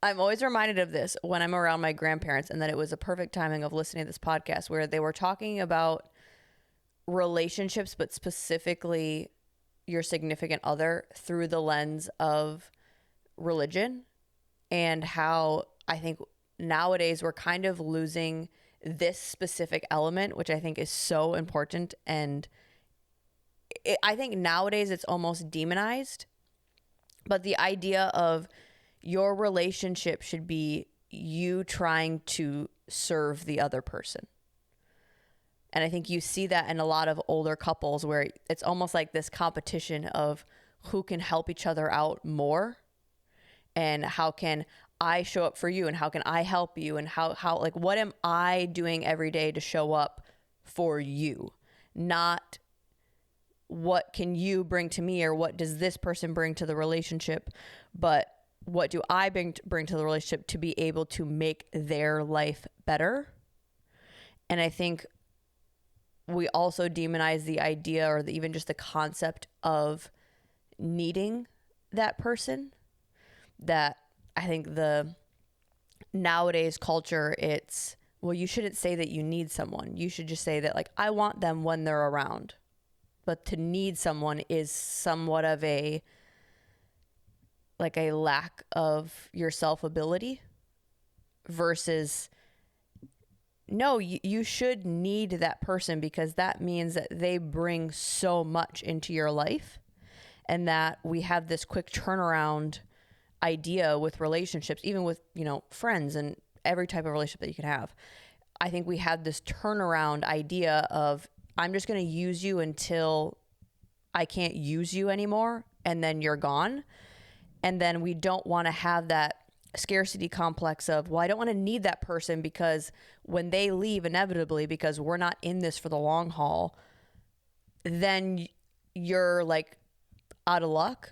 I'm always reminded of this when I'm around my grandparents, and that it was a perfect timing of listening to this podcast where they were talking about relationships, but specifically your significant other through the lens of religion, and how I think nowadays we're kind of losing this specific element, which I think is so important. And I think nowadays it's almost demonized, but the idea of your relationship should be you trying to serve the other person. And I think you see that in a lot of older couples where it's almost like this competition of who can help each other out more, and how can I show up for you, and how can I help you, and how like what am I doing every day to show up for you? Not what can you bring to me, or what does this person bring to the relationship, but what do I bring to the relationship to be able to make their life better? And I think we also demonize the idea, or even just the concept of needing that person. That I think the nowadays culture, it's, well, you shouldn't say that you need someone. You should just say that, like, I want them when they're around. But to need someone is somewhat of a lack of your self ability, versus no, you should need that person, because that means that they bring so much into your life, and that we have this quick turnaround idea with relationships, even with, friends and every type of relationship that you can have. I think we have this turnaround idea of, I'm just going to use you until I can't use you anymore, and then you're gone. And then we don't want to have that scarcity complex of, well, I don't want to need that person, because when they leave inevitably, because we're not in this for the long haul, then you're like out of luck.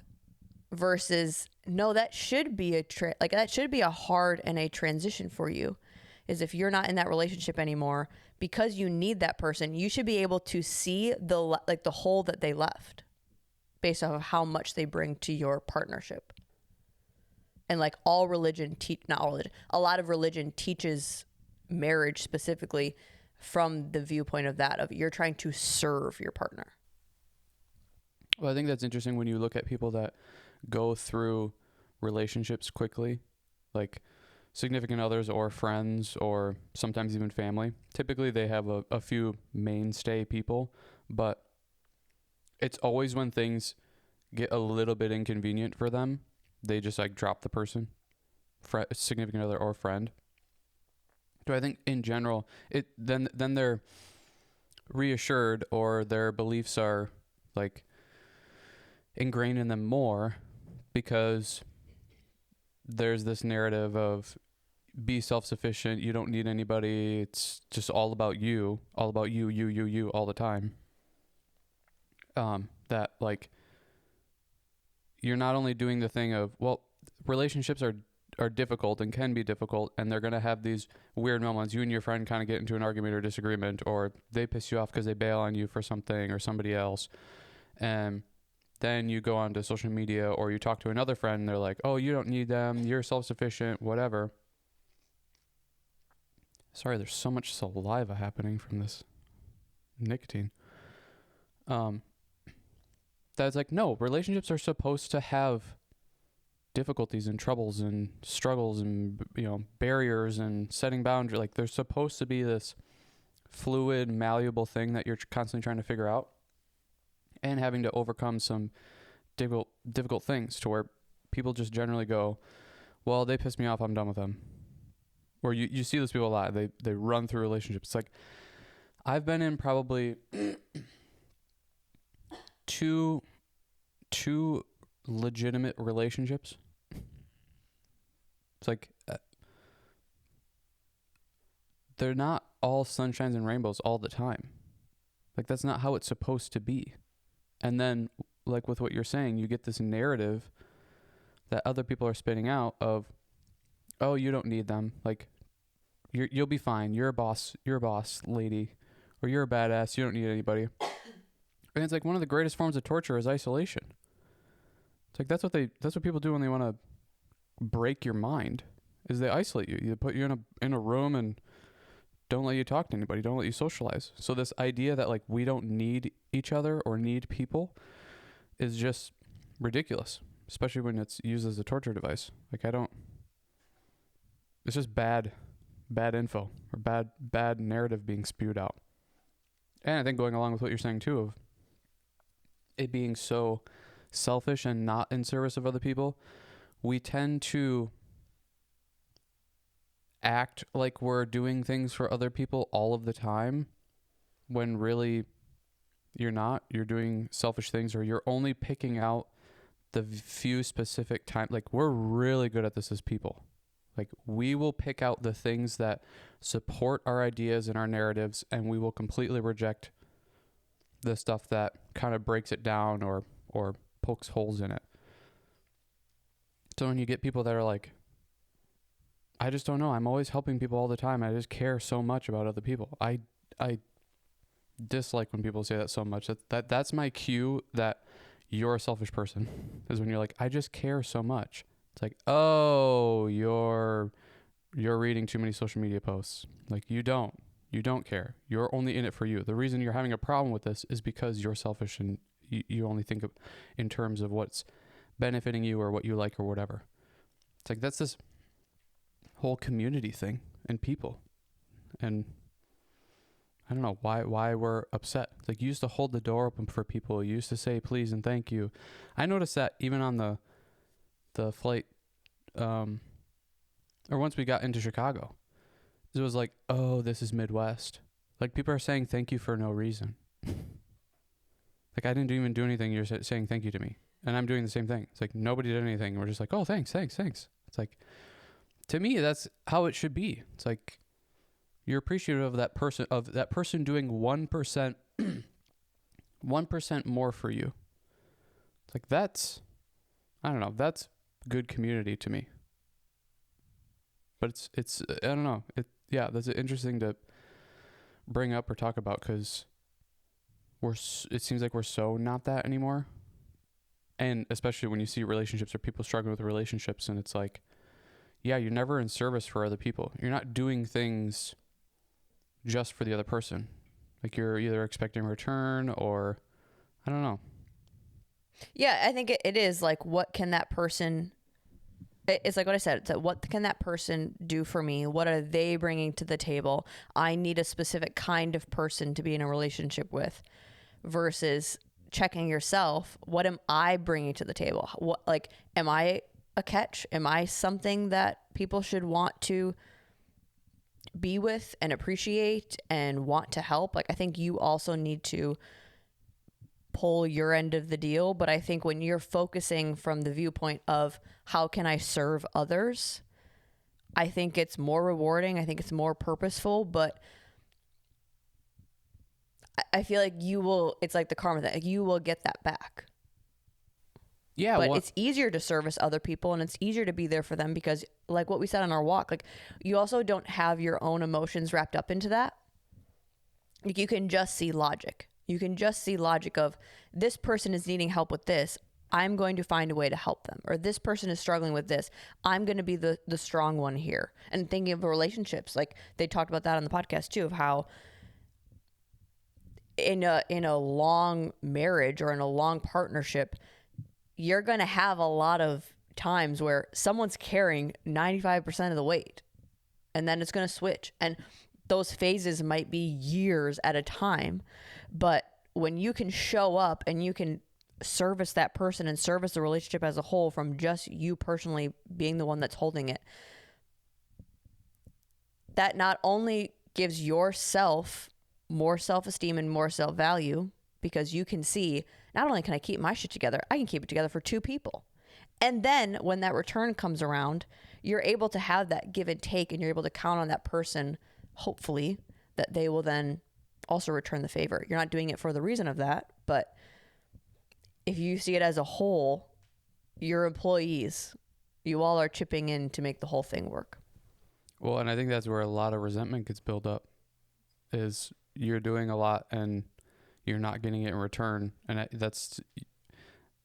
Versus, no, that should be that should be a hard and a transition for you, is if you're not in that relationship anymore, because you need that person, you should be able to see the hole that they left based off of how much they bring to your partnership. And like all religion, not all religion, a lot of religion teaches marriage specifically from the viewpoint of that, of you're trying to serve your partner. Well, I think that's interesting when you look at people that go through relationships quickly, like significant others or friends, or sometimes even family. Typically they have a few mainstay people, but it's always when things get a little bit inconvenient for them, they just like drop the person, significant other or friend. So I think in general, then they're reassured, or their beliefs are like ingrained in them more, because there's this narrative of be self-sufficient, you don't need anybody, it's just all about you all the time. That like you're not only doing the thing of, well, relationships are difficult and can be difficult, and they're going to have these weird moments. You and your friend kind of get into an argument or disagreement, or they piss you off because they bail on you for something or somebody else, and then you go onto social media or you talk to another friend and they're like, oh, you don't need them, you're self-sufficient, whatever. Sorry, there's so much saliva happening from this nicotine. That's like, no, relationships are supposed to have difficulties and troubles and struggles and, barriers and setting boundaries. Like, there's supposed to be this fluid, malleable thing that you're constantly trying to figure out, and having to overcome some difficult things, to where people just generally go, well, they piss me off, I'm done with them. Or you see those people a lot. They run through relationships. It's like, I've been in probably two legitimate relationships. It's like, they're not all sunshines and rainbows all the time. Like, that's not how it's supposed to be. And then, like with what you're saying, you get this narrative that other people are spitting out of, oh, you don't need them. Like, you'll be fine. You're a boss lady, or you're a badass. You don't need anybody. And it's like, one of the greatest forms of torture is isolation. It's like, that's what people do when they want to break your mind. is they isolate you. They put you in a room and don't let you talk to anybody, don't let you socialize. So this idea that like we don't need each other or need people is just ridiculous, especially when it's used as a torture device. Like it's just bad info or bad narrative being spewed out. And I think going along with what you're saying too, of it being so selfish and not in service of other people, we tend to act like we're doing things for other people all of the time when really you're not. You're doing selfish things, or you're only picking out the few specific time. Like, we're really good at this as people. Like, we will pick out the things that support our ideas and our narratives, and we will completely reject the stuff that kind of breaks it down or pokes holes in it. So when you get people that are like, I just don't know, I'm always helping people all the time, I just care so much about other people. I dislike when people say that so much. That's my cue that you're a selfish person, is when you're like, I just care so much. It's like, oh, you're reading too many social media posts. Like, you don't care. You're only in it for you. The reason you're having a problem with this is because you're selfish and you only think of in terms of what's benefiting you or what you like or whatever. It's like, that's this whole community thing and people. And I don't know why we're upset. It's like, you used to hold the door open for people. You used to say please and thank you. I noticed that even on the flight, or once we got into Chicago, it was like, oh, this is Midwest. Like, people are saying thank you for no reason. Like, I didn't even do anything. You're saying thank you to me. And I'm doing the same thing. It's like, nobody did anything. We're just like, oh, thanks. It's like, to me, that's how it should be. It's like, you're appreciative of that person doing 1%, 1% more for you. It's like, I don't know, that's good community to me. But it's I don't know. That's interesting to bring up or talk about, because it seems like we're so not that anymore. And especially when you see relationships or people struggling with relationships, and it's like, yeah, you're never in service for other people. You're not doing things just for the other person. Like, you're either expecting a return or, I don't know. Yeah, I think it is like, what can that person, it's like what I said, it's like, what can that person do for me? What are they bringing to the table? I need a specific kind of person to be in a relationship with, versus checking yourself. What am I bringing to the table? What, like, am I a catch? Am I something that people should want to be with and appreciate and want to help? Like, I think you also need to pull your end of the deal. But I think when you're focusing from the viewpoint of how can I serve others, I think it's more rewarding. I think it's more purposeful. But I feel like it's like the karma that you will get that back. Yeah, but it's easier to service other people, and it's easier to be there for them because, like what we said on our walk, like, you also don't have your own emotions wrapped up into that. Like, you can just see logic. You can just see logic of, this person is needing help with this, I'm going to find a way to help them. Or this person is struggling with this, I'm going to be the strong one here. And thinking of relationships, like they talked about that on the podcast too, of how in a long marriage or in a long partnership, you're going to have a lot of times where someone's carrying 95% of the weight, and then it's going to switch. And those phases might be years at a time. But when you can show up and you can service that person and service the relationship as a whole from just you personally being the one that's holding it, that not only gives yourself more self-esteem and more self-value, because you can see, not only can I keep my shit together, I can keep it together for two people. And then when that return comes around, you're able to have that give and take, and you're able to count on that person, hopefully, that they will then also return the favor. You're not doing it for the reason of that, but if you see it as a whole, your employees, you all are chipping in to make the whole thing work. Well, and I think that's where a lot of resentment gets built up, is you're doing a lot and you're not getting it in return. And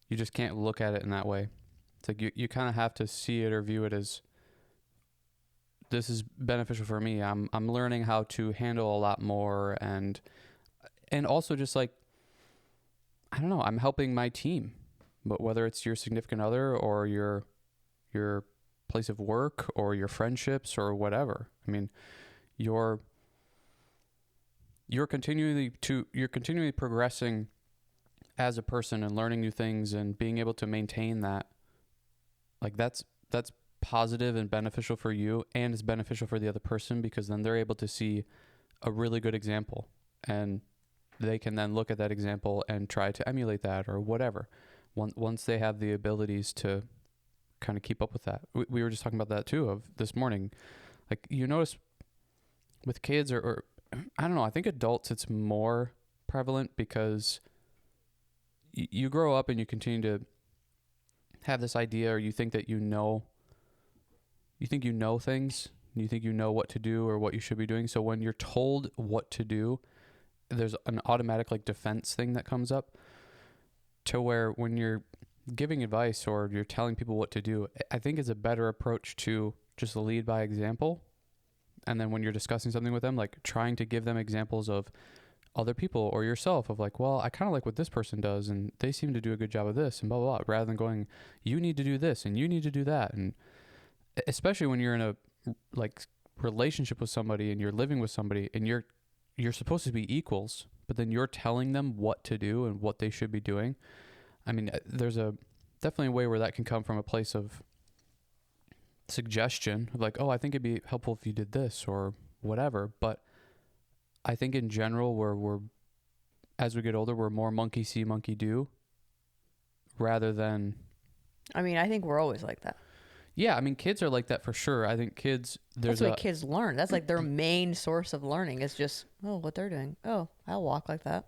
you just can't look at it in that way. It's like you kind of have to see it or view it as, this is beneficial for me. I'm learning how to handle a lot more, and also just like, I don't know, I'm helping my team, but whether it's your significant other or your place of work or your friendships or whatever. I mean, you're continually progressing as a person and learning new things and being able to maintain that. Like that's positive and beneficial for you, and it's beneficial for the other person, because then they're able to see a really good example, and they can then look at that example and try to emulate that or whatever. Once they have the abilities to kind of keep up with that. We were just talking about that too, of this morning. Like, you notice with kids or I don't know, I think adults it's more prevalent, because you grow up and you continue to have this idea, or you think that you know things, and you think you know what to do or what you should be doing. So when you're told what to do, there's an automatic like defense thing that comes up, to where when you're giving advice or you're telling people what to do, I think it's a better approach to just lead by example. And then when you're discussing something with them, like trying to give them examples of other people or yourself, of like, well, I kind of like what this person does and they seem to do a good job of this and blah, blah, blah, rather than going, you need to do this and you need to do that. And especially when you're in a like relationship with somebody and you're living with somebody and you're supposed to be equals, but then you're telling them what to do and what they should be doing. I mean, there's definitely a way where that can come from a place of suggestion, of like, oh, I think it'd be helpful if you did this or whatever. But I think in general, we're as we get older, we're more monkey see, monkey do, rather than. I mean, I think we're always like that. Yeah, I mean, kids are like that for sure. I think kids. That's what kids learn. That's like their main source of learning is just, oh, what they're doing. Oh, I'll walk like that.